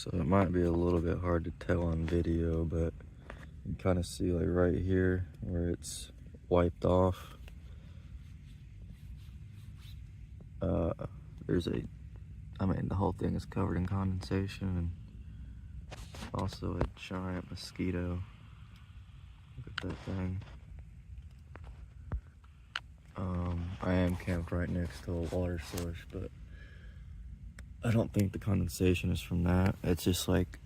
So it might be a little bit hard to tell on video, but you kind of see like right here where it's wiped off. There's the whole thing is covered in condensation, and also a giant mosquito. Look at that thing. I am camped right next to a water source, but I don't think the condensation is from that. It's just like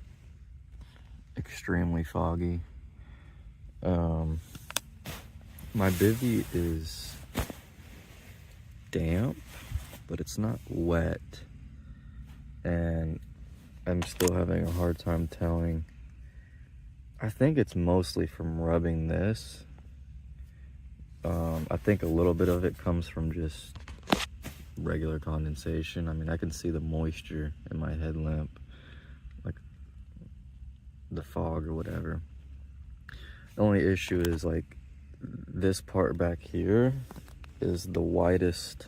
extremely foggy. My bivvy is damp, but it's not wet, and I'm still having a hard time telling. I think it's mostly from rubbing this. I think a little bit of it comes from just regular condensation. I mean, I can see the moisture in my headlamp, like the fog or whatever. The only issue is like this part back here is the widest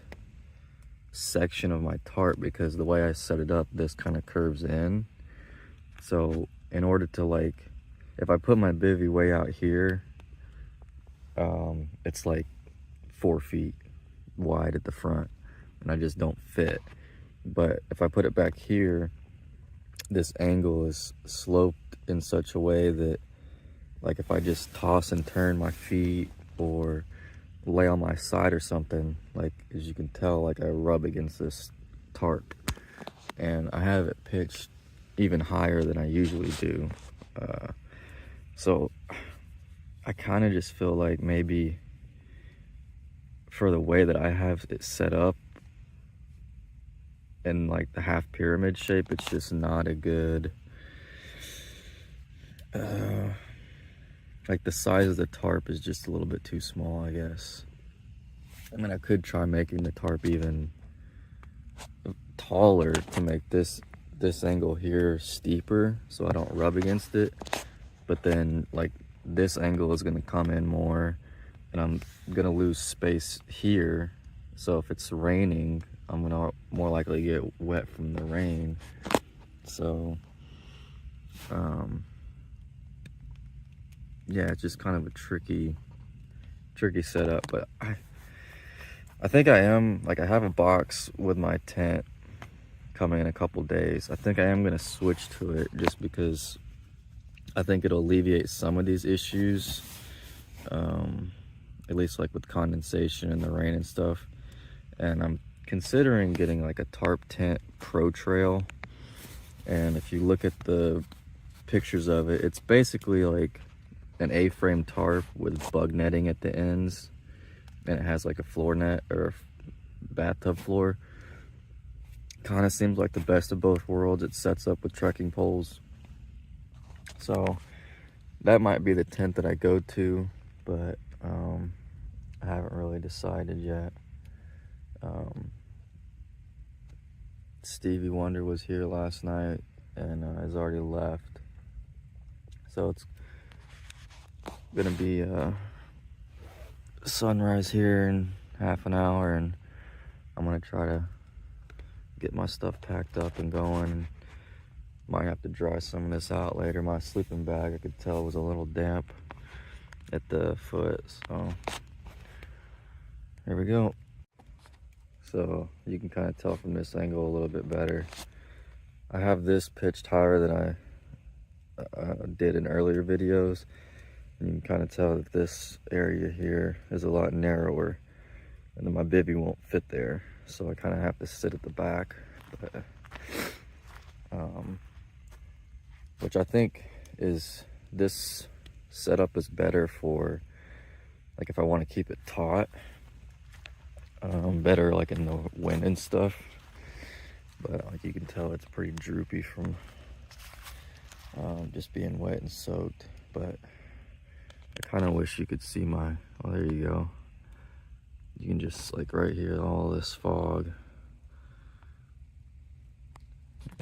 section of my tarp, because the way I set it up, this kind of curves in. So in order to, like, if I put my bivvy way out here, it's like 4 feet wide at the front, and I just don't fit. But if I put it back here, this angle is sloped in such a way that, like, if I just toss and turn my feet or lay on my side or something, like, as you can tell, like, I rub against this tarp, and I have it pitched even higher than I usually do. So I kind of just feel like maybe for the way that I have it set up in like the half pyramid shape, it's just not a good, like the size of the tarp is just a little bit too small, I guess. I mean, I could try making the tarp even taller to make this angle here steeper so I don't rub against it, but then like this angle is going to come in more, and I'm going to lose space here. So if it's raining, I'm going to more likely get wet from the rain. So yeah, it's just kind of a tricky setup. But I think I am, like, I have a box with my tent coming in a couple days. I think I am going to switch to it just because I think it'll alleviate some of these issues, at least like with condensation and the rain and stuff. And I'm considering getting like a tarp tent pro trail, and if you look at the pictures of it, it's basically like an A-frame tarp with bug netting at the ends, and it has like a floor net or a bathtub floor. Kind of seems like the best of both worlds. It sets up with trekking poles. So that might be the tent that I go to, but I haven't really decided yet. Stevie Wonder was here last night and has already left. So it's gonna be sunrise here in half an hour, and I'm gonna try to get my stuff packed up and going. Might have to dry some of this out later. My sleeping bag, I could tell, was a little damp at the foot, so here we go. So you can kind of tell from this angle a little bit better. I have this pitched higher than I did in earlier videos. And you can kind of tell that this area here is a lot narrower, and then my bivvy won't fit there, so I kind of have to sit at the back. But, which I think is, this setup is better for, like, if I want to keep it taut, better like in the wind and stuff. But like you can tell, it's pretty droopy from just being wet and soaked. But I kind of wish you could see my, oh, there you go. You can just, like, right here, all this fog,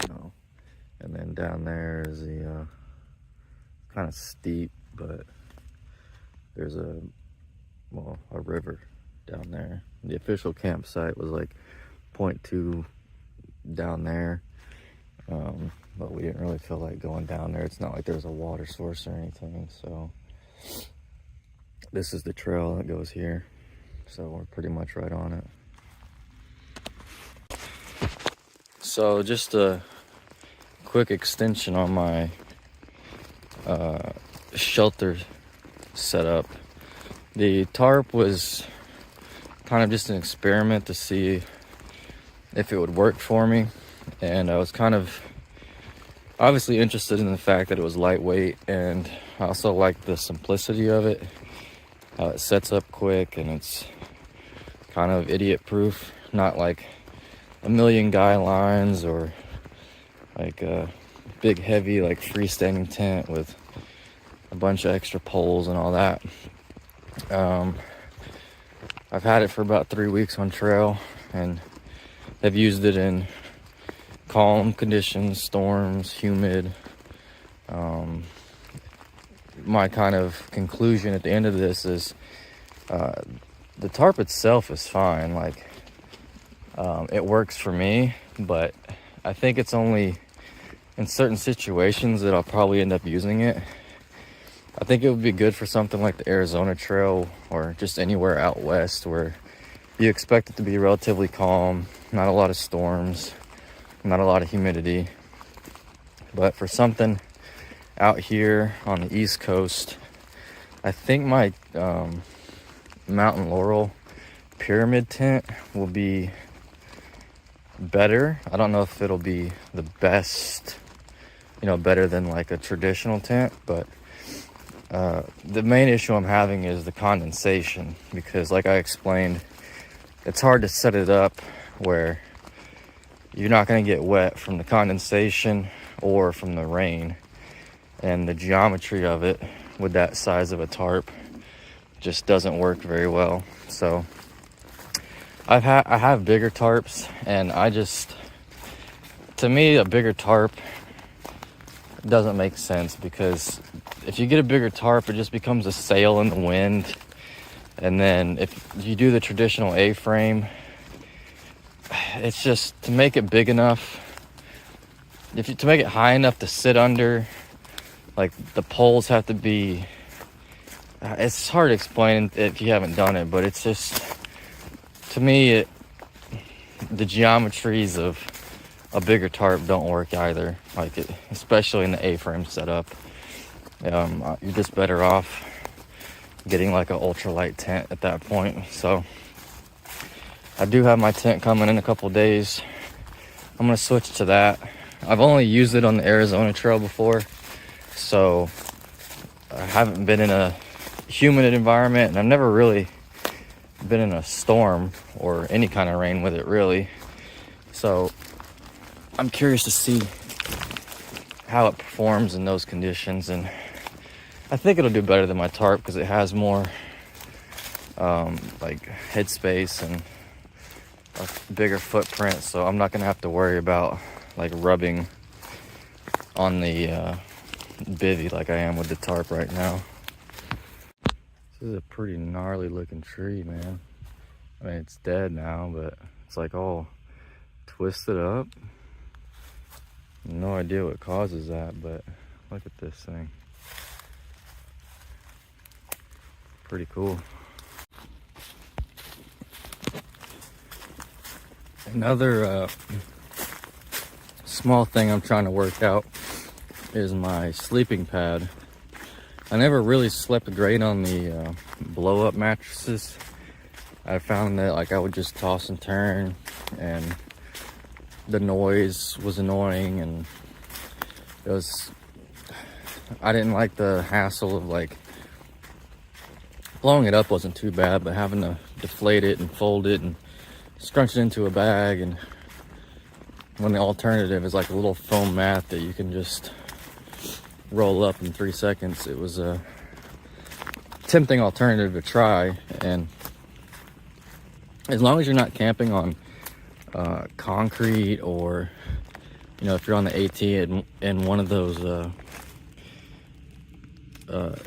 you know. And then down there is the kind of steep, but there's a river down there. The official campsite was like 0.2 down there. but we didn't really feel like going down there. It's not like there's a water source or anything, so this is the trail that goes here, so we're pretty much right on it. So just a quick extension on my shelter setup. The tarp was kind of just an experiment to see if it would work for me, and I was kind of obviously interested in the fact that it was lightweight, and I also like the simplicity of it, how it sets up quick, and it's kind of idiot proof, not like a million guy lines or like a big heavy like freestanding tent with a bunch of extra poles and all that. I've had it for about 3 weeks on trail and have used it in calm conditions, storms, humid. My kind of conclusion at the end of this is the tarp itself is fine. Like, it works for me, but I think it's only in certain situations that I'll probably end up using it. I think it would be good for something like the Arizona Trail or just anywhere out west where you expect it to be relatively calm, not a lot of storms, not a lot of humidity. But for something out here on the East Coast, I think my Mountain Laurel pyramid tent will be better. I don't know if it'll be the best, better than like a traditional tent, but the main issue I'm having is the condensation, because like I explained, it's hard to set it up where you're not going to get wet from the condensation or from the rain, and the geometry of it with that size of a tarp just doesn't work very well. So I have bigger tarps, and to me a bigger tarp doesn't make sense, because if you get a bigger tarp, it just becomes a sail in the wind. And then if you do the traditional A-frame, it's just to make it big enough, to make it high enough to sit under, like the poles have to be, it's hard to explain if you haven't done it, but it's just, to me, the geometries of a bigger tarp don't work either, especially in the A-frame setup. You're just better off getting like an ultralight tent at that point. So I do have my tent coming in a couple days. I'm gonna switch to that. I've only used it on the Arizona Trail before, so I haven't been in a humid environment, and I've never really been in a storm or any kind of rain with it, really. So I'm curious to see how it performs in those conditions, and I think it'll do better than my tarp because it has more like headspace and a bigger footprint, so I'm not gonna have to worry about like rubbing on the bivvy like I am with the tarp right now. This is a pretty gnarly looking tree, man. I mean, it's dead now, but it's like all twisted up. No idea what causes that, but look at this thing. Pretty cool. Another small thing I'm trying to work out is my sleeping pad. I never really slept great on the blow-up mattresses. I found that like I would just toss and turn, and the noise was annoying, and I didn't like the hassle of like blowing it up. Wasn't too bad, but having to deflate it and fold it and scrunch it into a bag, and when the alternative is like a little foam mat that you can just roll up in 3 seconds, it was a tempting alternative to try. And as long as you're not camping on concrete, or if you're on the AT in one of those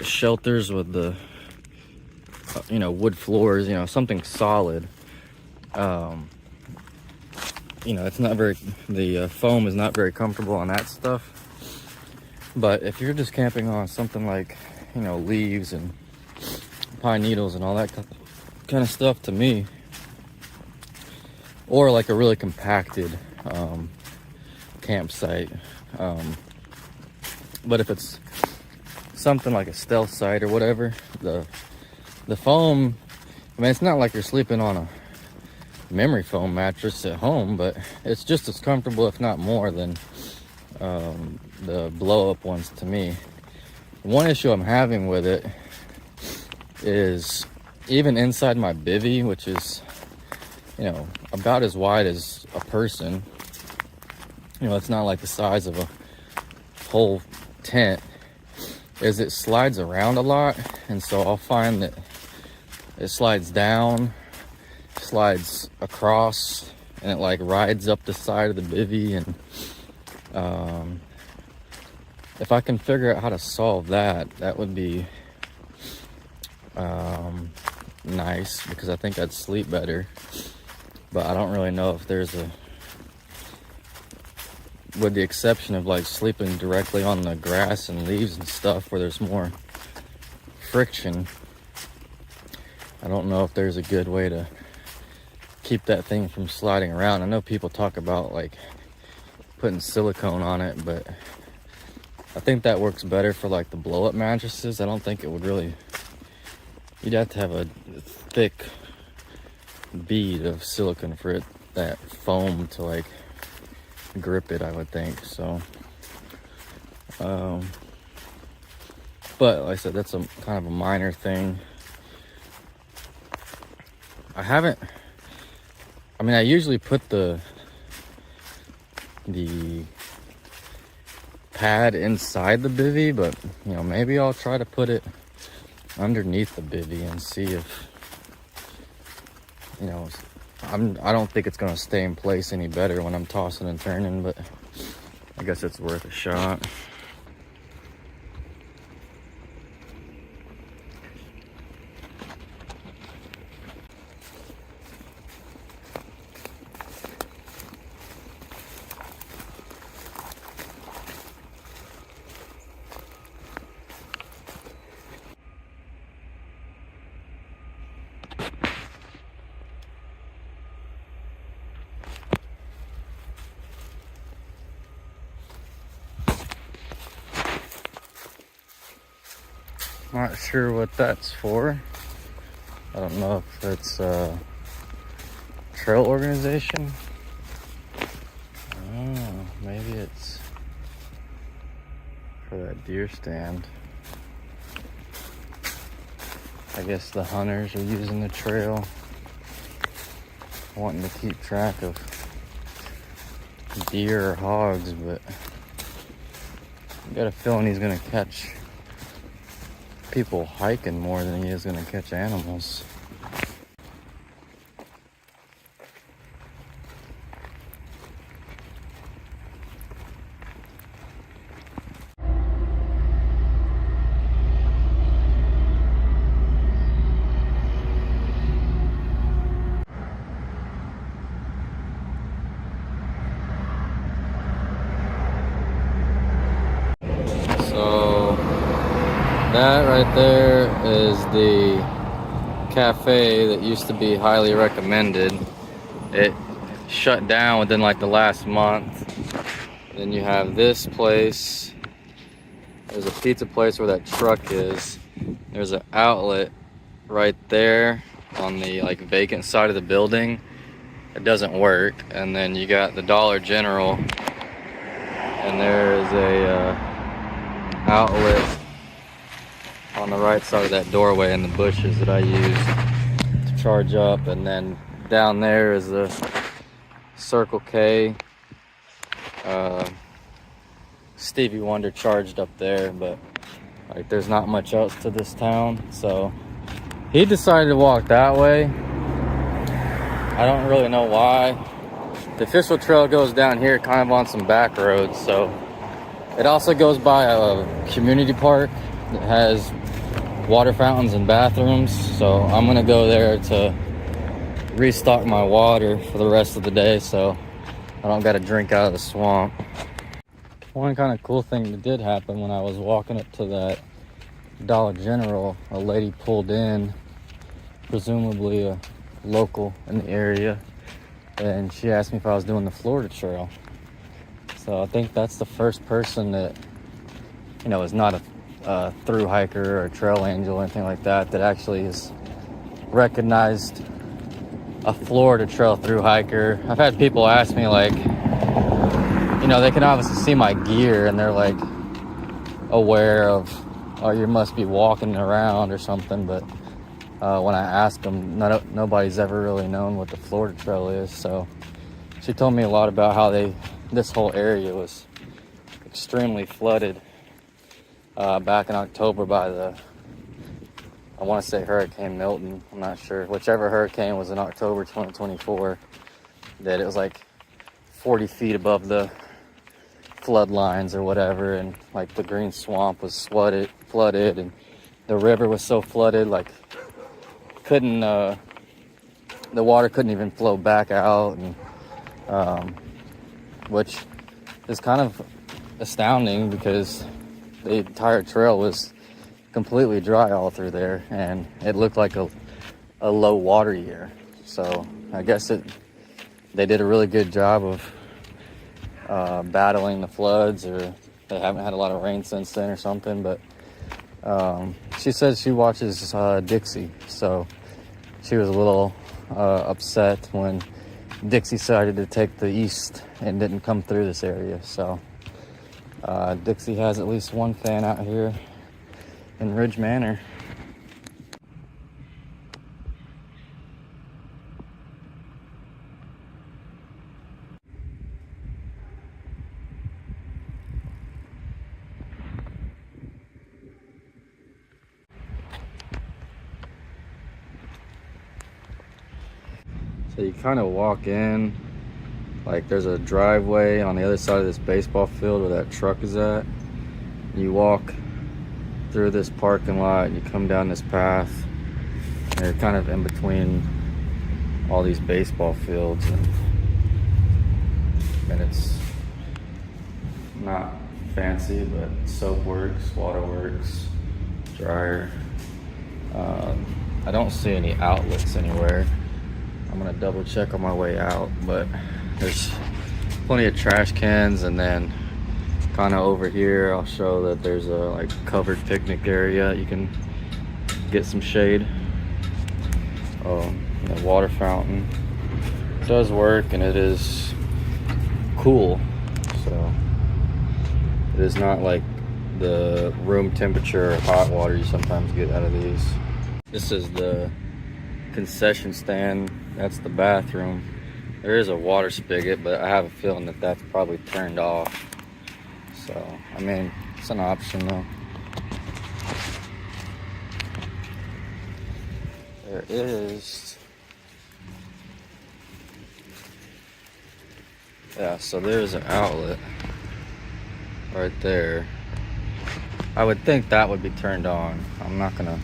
shelters with the wood floors, something solid, you know, it's not very, the foam is not very comfortable on that stuff. But if you're just camping on something like, you know, leaves and pine needles and all that kind of stuff, to me, or like a really compacted campsite, but if it's something like a stealth site or whatever, the foam, I mean, it's not like you're sleeping on a memory foam mattress at home, but it's just as comfortable, if not more, than the blow-up ones to me. One issue I'm having with it is even inside my bivvy, which is, you know, about as wide as a person, you know, it's not like the size of a whole tent, is it slides around a lot. And so I'll find that it slides down, slides across, and it like rides up the side of the bivvy. And if I can figure out how to solve that, that would be nice, because I think I'd sleep better. But I don't really know if there's a, with the exception of like sleeping directly on the grass and leaves and stuff where there's more friction, I don't know if there's a good way to keep that thing from sliding around. I know people talk about like putting silicone on it, but I think that works better for like the blow-up mattresses. I don't think it would really, you'd have to have a thick bead of silicone for it, that foam, to like grip it, I would think. So but like I said, that's a kind of a minor thing. I usually put the pad inside the bivvy, but you know, maybe I'll try to put it underneath the bivvy and see if, you know, I don't think it's gonna stay in place any better when I'm tossing and turning, but I guess it's worth a shot. Not sure what that's for. I don't know if it's a trail organization. Oh, maybe it's for that deer stand. I guess the hunters are using the trail, wanting to keep track of deer or hogs, but I got a feeling he's gonna catch people hiking more than he is gonna catch animals. So that right there is the cafe that used to be highly recommended. It shut down within like the last month. Then you have this place. There's a pizza place where that truck is. There's an outlet right there on the like vacant side of the building. It doesn't work. And then you got the Dollar General, and there is a outlet on the right side of that doorway in the bushes that I use to charge up. And then down there is the Circle K. Stevie Wonder charged up there, but like there's not much else to this town, so he decided to walk that way. I don't really know why. The official trail goes down here kind of on some back roads, so it also goes by a community park that has water fountains and bathrooms, so I'm gonna go there to restock my water for the rest of the day. So I don't got to drink out of the swamp. One kind of cool thing that did happen when I was walking up to that Dollar General, a lady pulled in, presumably a local in the area, and she asked me if I was doing the Florida Trail. So I think that's the first person that, you know, is not a thru hiker or a trail angel or anything like that, that actually has recognized a Florida Trail thru hiker. I've had people ask me, like, you know, they can obviously see my gear and they're like aware of, oh, you must be walking around or something, but when I ask them, nobody's ever really known what the Florida Trail is. So she told me a lot about how this whole area was extremely flooded back in October by I want to say Hurricane Milton. I'm not sure. Whichever hurricane was in October 2024, that it was like 40 feet above the flood lines or whatever, and like the green swamp was flooded, and the river was so flooded, like the water couldn't even flow back out, and which is kind of astounding because the entire trail was completely dry all through there, and it looked like a low water year. So I guess they did a really good job of battling the floods, or they haven't had a lot of rain since then or something. But she says she watches Dixie, so she was a little upset when Dixie decided to take the east and didn't come through this area. So Dixie has at least one fan out here in Ridge Manor. So you kind of walk in, like there's a driveway on the other side of this baseball field where that truck is at. You walk through this parking lot and you come down this path, and you're kind of in between all these baseball fields, and it's not fancy, but soap works, water works, dryer. I don't see any outlets anywhere. I'm gonna double check on my way out, but there's plenty of trash cans, and then kind of over here I'll show that there's a like covered picnic area. You can get some shade. The water fountain does work, and it is cool, so it is not like the room temperature or hot water you sometimes get out of these. This is the concession stand. That's the bathroom. There is a water spigot, but I have a feeling that that's probably turned off. So, I mean, it's an option though. There is, yeah, so there's an outlet right there. I would think that would be turned on. I'm not gonna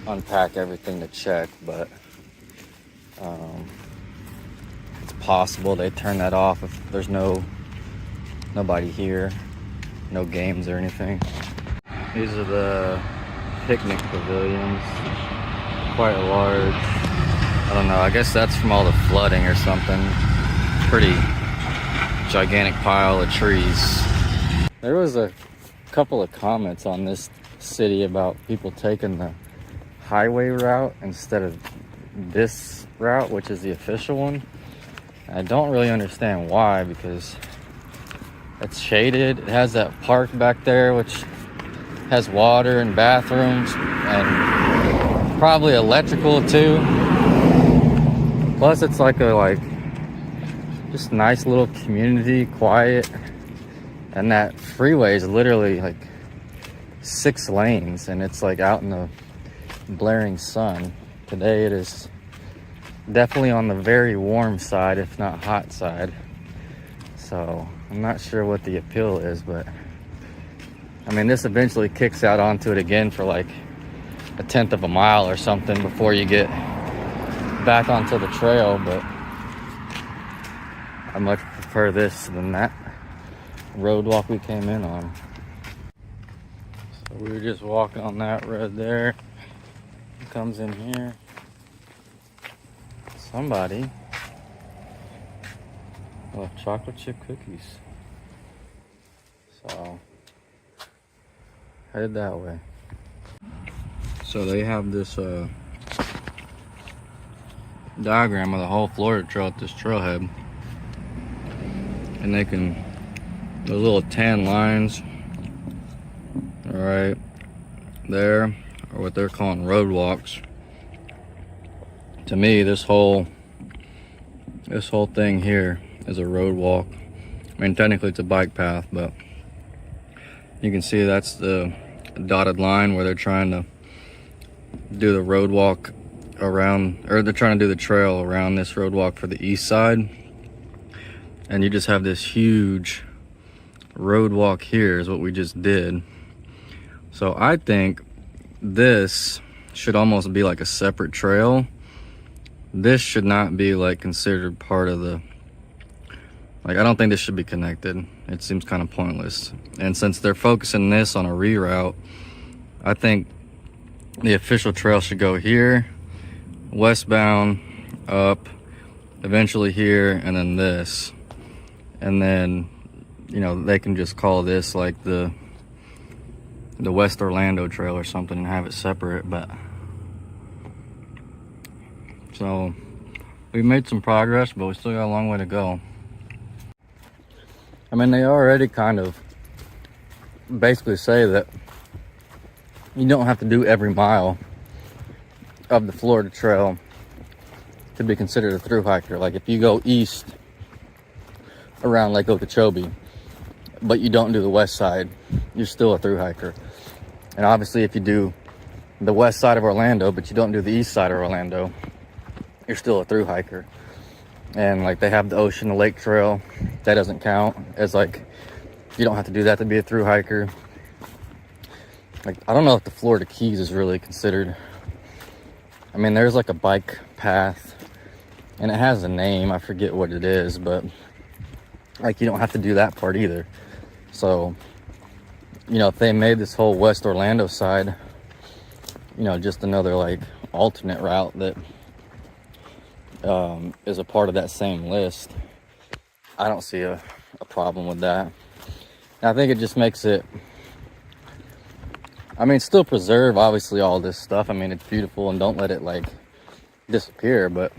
unpack everything to check, but it's possible they turn that off if there's nobody here, no games or anything. These are the picnic pavilions, quite large. I don't know, I guess that's from all the flooding or something. Pretty gigantic pile of trees. There was a couple of comments on this city about people taking the highway route instead of this route, which is the official one. I don't really understand why, because it's shaded. It has that park back there, which has water and bathrooms and probably electrical too. Plus it's like just nice little community, quiet. And that freeway is literally like 6 lanes, and it's like out in the blaring sun. Today it is definitely on the very warm side, if not hot side. So I'm not sure what the appeal is, but I mean, this eventually kicks out onto it again for like 1/10 of a mile or something before you get back onto the trail. But I much prefer this than that road walk we came in on. So we were just walking on that road there. It comes in here. Somebody left chocolate chip cookies. So headed that way. So they have this diagram of the whole Florida Trail at this trailhead, and they can, those little tan lines right there are what they're calling road walks. To me, this whole thing here is a road walk. I mean, technically it's a bike path, but you can see that's the dotted line where they're trying to do the road walk around, or they're trying to do the trail around this road walk for the east side. And you just have this huge road walk here is what we just did. So I think this should almost be like a separate trail. This should not be like considered part of the, like, I don't think this should be connected. It seems kind of pointless. And since they're focusing this on a reroute, I think the official trail should go here, westbound, up, eventually here, and then this. And then, you know, they can just call this like the West Orlando Trail or something and have it separate. But so we've made some progress, but we still got a long way to go. I mean, they already kind of basically say that you don't have to do every mile of the Florida Trail to be considered a thru hiker. Like if you go east around Lake Okeechobee, but you don't do the west side, you're still a thru hiker. And obviously if you do the west side of Orlando, but you don't do the east side of Orlando, you're still a thru hiker. And like they have the Ocean to Lake Trail, that doesn't count as, like, you don't have to do that to be a thru hiker. Like, I don't know if the Florida Keys is really considered. I mean, there's like a bike path and it has a name, I forget what it is, but like you don't have to do that part either. So, you know, if they made this whole West Orlando side, you know, just another like alternate route that is a part of that same list, I don't see a problem with that. And I think it just makes it, I mean, still preserve obviously all this stuff. I mean, it's beautiful and don't let it like disappear, but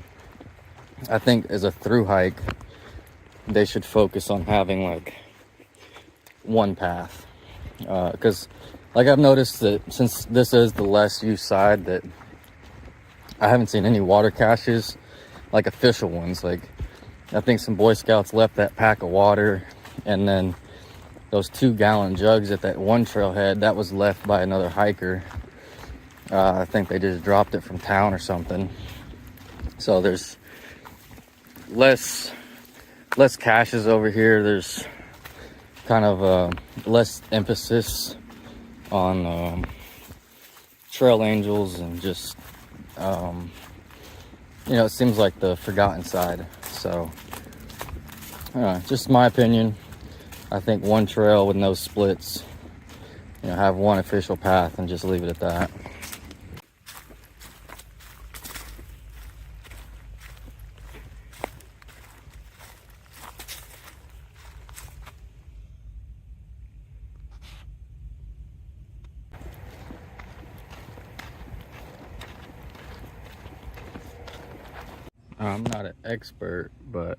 I think as a thru hike, they should focus on having like one path. Because like I've noticed that since this is the less used side, that I haven't seen any water caches, like official ones. Like I think some Boy Scouts left that pack of water, and then those 2-gallon jugs at that one trailhead, that was left by another hiker. I think they just dropped it from town or something. So there's less caches over here. There's kind of less emphasis on trail angels and just you know, it seems like the forgotten side. So just my opinion, I think one trail with no splits, you know, have one official path and just leave it at that. I'm not an expert, but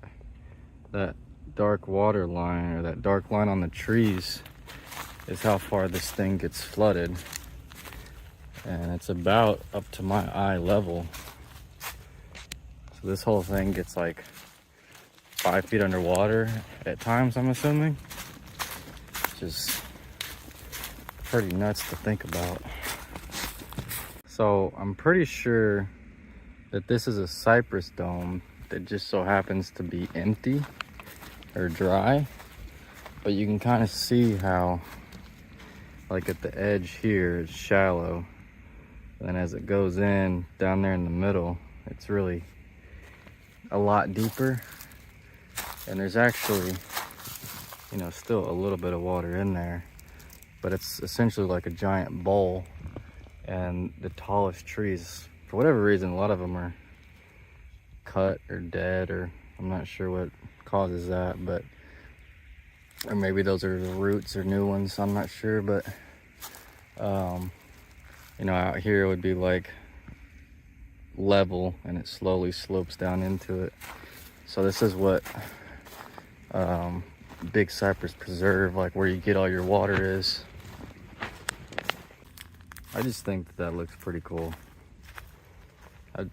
that dark water line, or that dark line on the trees, is how far this thing gets flooded. And it's about up to my eye level. So this whole thing gets like 5 feet underwater at times, I'm assuming. Which is pretty nuts to think about. So I'm pretty sure that this is a cypress dome that just so happens to be empty or dry, but you can kind of see how, like at the edge here, it's shallow, and then as it goes in down there in the middle, it's really a lot deeper. And there's actually, you know, still a little bit of water in there, but it's essentially like a giant bowl. And the tallest trees, for whatever reason, a lot of them are cut or dead, or I'm not sure what causes that, but or maybe those are the roots or new ones, I'm not sure. But you know, out here it would be like level and it slowly slopes down into it. So this is what Big Cypress Preserve, like where you get all your water, is. I just think that that looks pretty cool. I've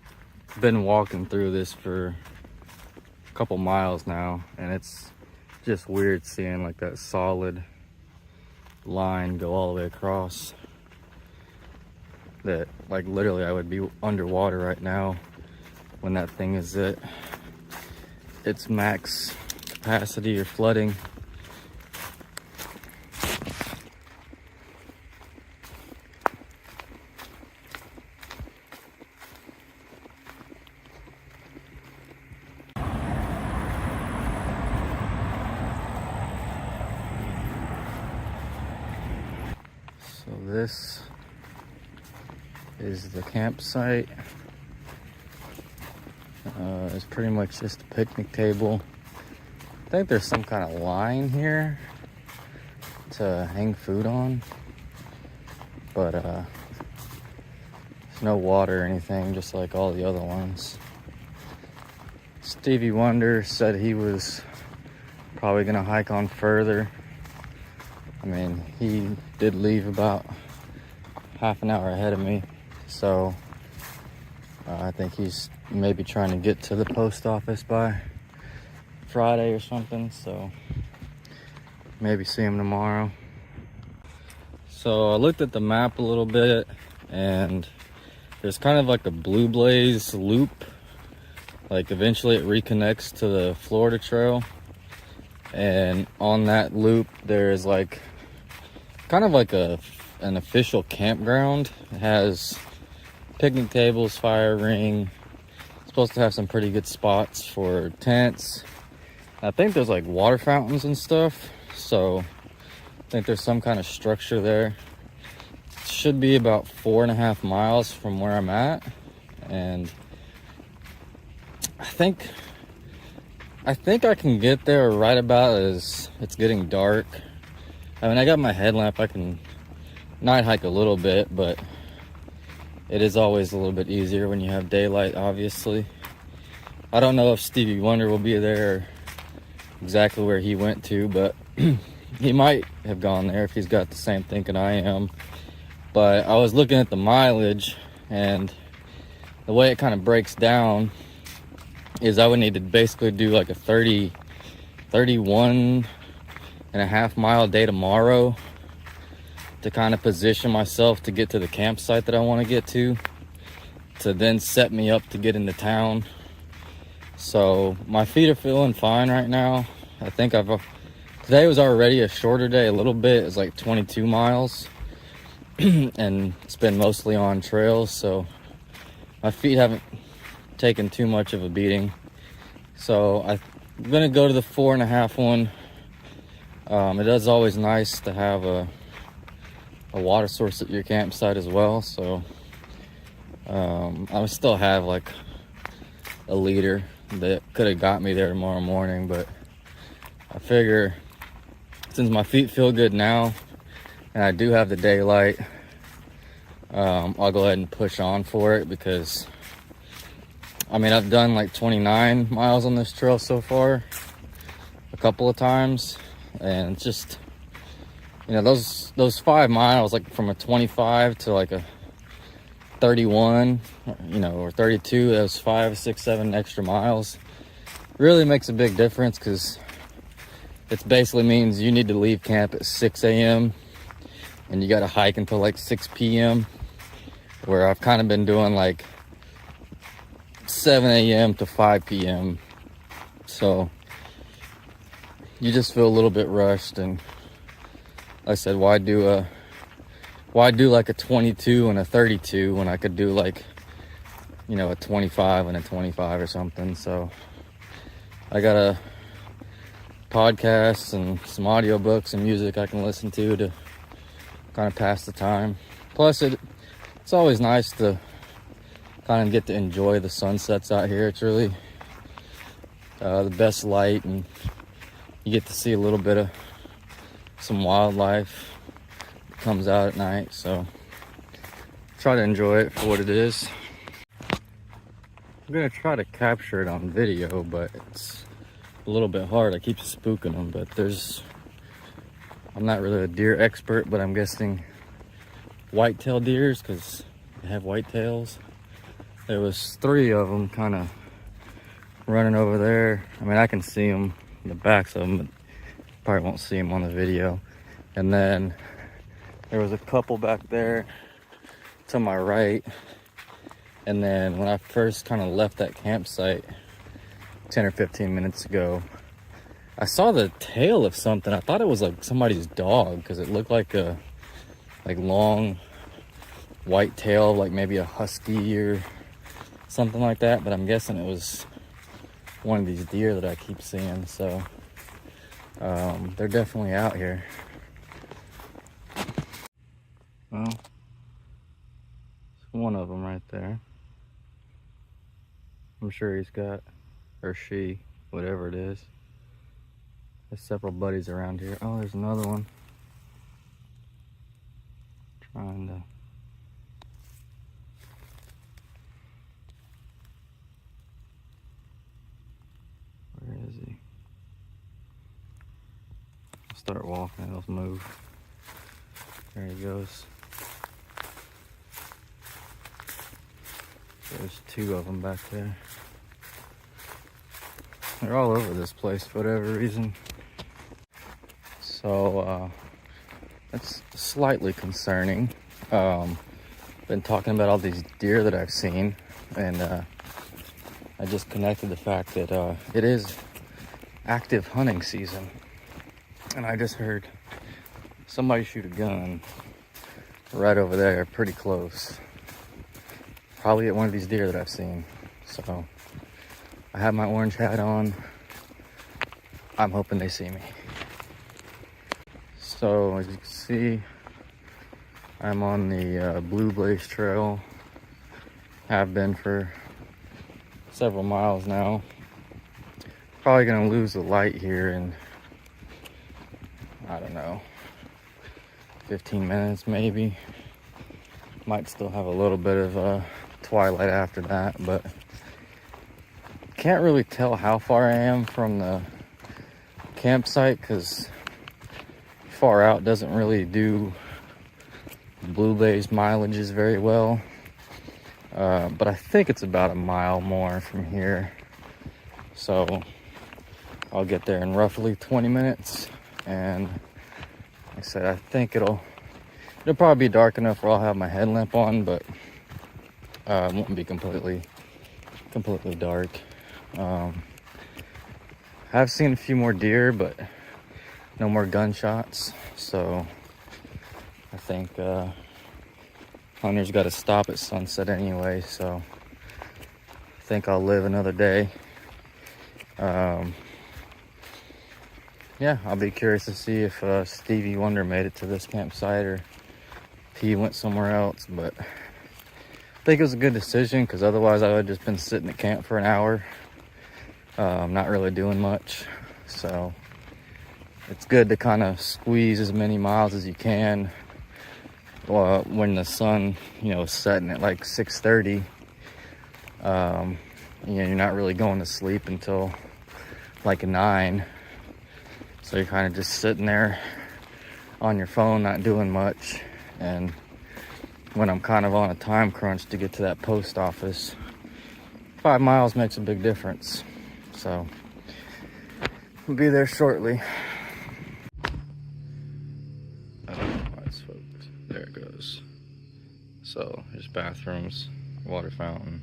been walking through this for a couple miles now, and it's just weird seeing like that solid line go all the way across. That, like, literally I would be underwater right now when that thing is at its max capacity or flooding. So this is the campsite. It's pretty much just a picnic table. I think there's some kind of line here to hang food on, but there's no water or anything, just like all the other ones. Stevie Wonder said he was probably gonna hike on further. I mean, he did leave about half an hour ahead of me, so I think he's maybe trying to get to the post office by Friday or something, so maybe see him tomorrow. So I looked at the map a little bit, and there's kind of like a Blue Blaze loop. Like eventually it reconnects to the Florida Trail, and on that loop there's like kind of like an official campground. It has picnic tables, fire ring. It's supposed to have some pretty good spots for tents. I think there's like water fountains and stuff, so I think there's some kind of structure there. It should be about 4.5 miles from where I'm at, and I think I can get there right about as it's getting dark. I mean, I got my headlamp, I can night hike a little bit, but it is always a little bit easier when you have daylight, obviously. I don't know if Stevie Wonder will be there or exactly where he went to, but he might have gone there if he's got the same thinking I am. But I was looking at the mileage, and the way it kind of breaks down is I would need to basically do like a 31.5 mile day tomorrow to kind of position myself to get to the campsite that I want to get to then set me up to get into town. So my feet are feeling fine right now. I think today was already a shorter day a little bit. It's like 22 miles and it's been mostly on trails, so my feet haven't taken too much of a beating. So I'm gonna go to the 4.5 one. It is always nice to have a water source at your campsite as well, so I still have like a liter that could have got me there tomorrow morning, but I figure since my feet feel good now and I do have the daylight, I'll go ahead and push on for it, because I mean, I've done like 29 miles on this trail so far a couple of times, and it's just, you know, those 5 miles, like from a 25 to like a 31, you know, or 32, those 5, 6, 7 extra miles really makes a big difference, because it basically means you need to leave camp at 6 a.m. and you got to hike until like 6 p.m. where I've kind of been doing like 7 a.m. to 5 p.m. So you just feel a little bit rushed, and like I said, why do like a 22 and a 32 when I could do like, you know, a 25 and a 25 or something. So I gotta podcasts and some audiobooks and music I can listen to kind of pass the time. Plus, it's always nice to kind of get to enjoy the sunsets out here. It's really the best light, and you get to see a little bit of some wildlife that comes out at night. So try to enjoy it for what it is. I'm gonna try to capture it on video, but it's a little bit hard. I keep spooking them, but I'm not really a deer expert, but I'm guessing white-tailed deers, because they have white tails. There was 3 of them kind of running over there. I mean, I can see them, the backs of them, but probably won't see them on the video. And then there was a couple back there to my right. And then when I first kind of left that campsite 10 or 15 minutes ago, I saw the tail of something. I thought it was like somebody's dog, because it looked like a long white tail, like maybe a husky or something like that. But I'm guessing it was one of these deer that I keep seeing. So they're definitely out here. Well, it's one of them right there. I'm sure he's got, or she, whatever it is. There's several buddies around here. Oh, there's another one. Trying to... Where is he? I'll start walking, he'll move. There he goes. There's 2 of them back there. They're all over this place for whatever reason. So that's slightly concerning. Been talking about all these deer that I've seen, and I just connected the fact that it is active hunting season. And I just heard somebody shoot a gun right over there, pretty close. Probably at one of these deer that I've seen. So I have my orange hat on. I'm hoping they see me. So as you can see, I'm on the Blue Blaze Trail. Have been for several miles now. Probably gonna lose the light here in, I don't know, 15 minutes maybe. Might still have a little bit of twilight after that, but can't really tell how far I am from the campsite, because far out doesn't really do Blue Blaze mileages very well. But I think it's about a mile more from here. So I'll get there in roughly 20 minutes. And like I said, I think it'll probably be dark enough where I'll have my headlamp on, but it won't be completely dark. I've seen a few more deer, but no more gunshots. So I think hunters got to stop at sunset anyway. So I think I'll live another day. Yeah, I'll be curious to see if Stevie Wonder made it to this campsite or if he went somewhere else. But I think it was a good decision, because otherwise I would have just been sitting at camp for an hour, not really doing much. So it's good to kind of squeeze as many miles as you can when the sun, is setting at like 6:30. You're not really going to sleep until like 9. So you're kind of just sitting there on your phone, not doing much. And when I'm kind of on a time crunch to get to that post office, 5 miles makes a big difference. So we'll be there shortly. I don't know why it's focused. There it goes. So there's bathrooms, water fountain.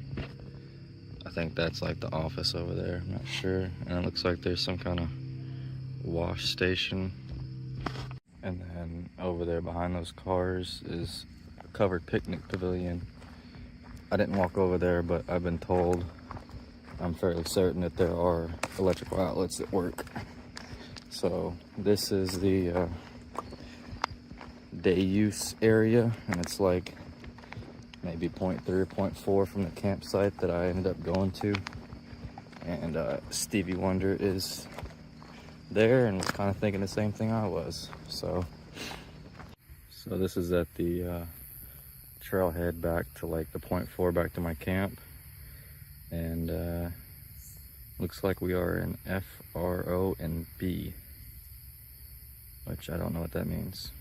I think that's like the office over there, I'm not sure. And it looks like there's some kind of wash station. And then over there behind those cars is a covered picnic pavilion. I didn't walk over there, but I've been told, I'm fairly certain that there are electrical outlets that work. So this is the day use area, and it's like maybe 0.3 or 0.4 from the campsite that I ended up going to. And Stevie Wonder is there and was kind of thinking the same thing I was. So this is at the trailhead back to like the 0.4 back to my camp. And looks like we are in F, R, O, and B, which I don't know what that means.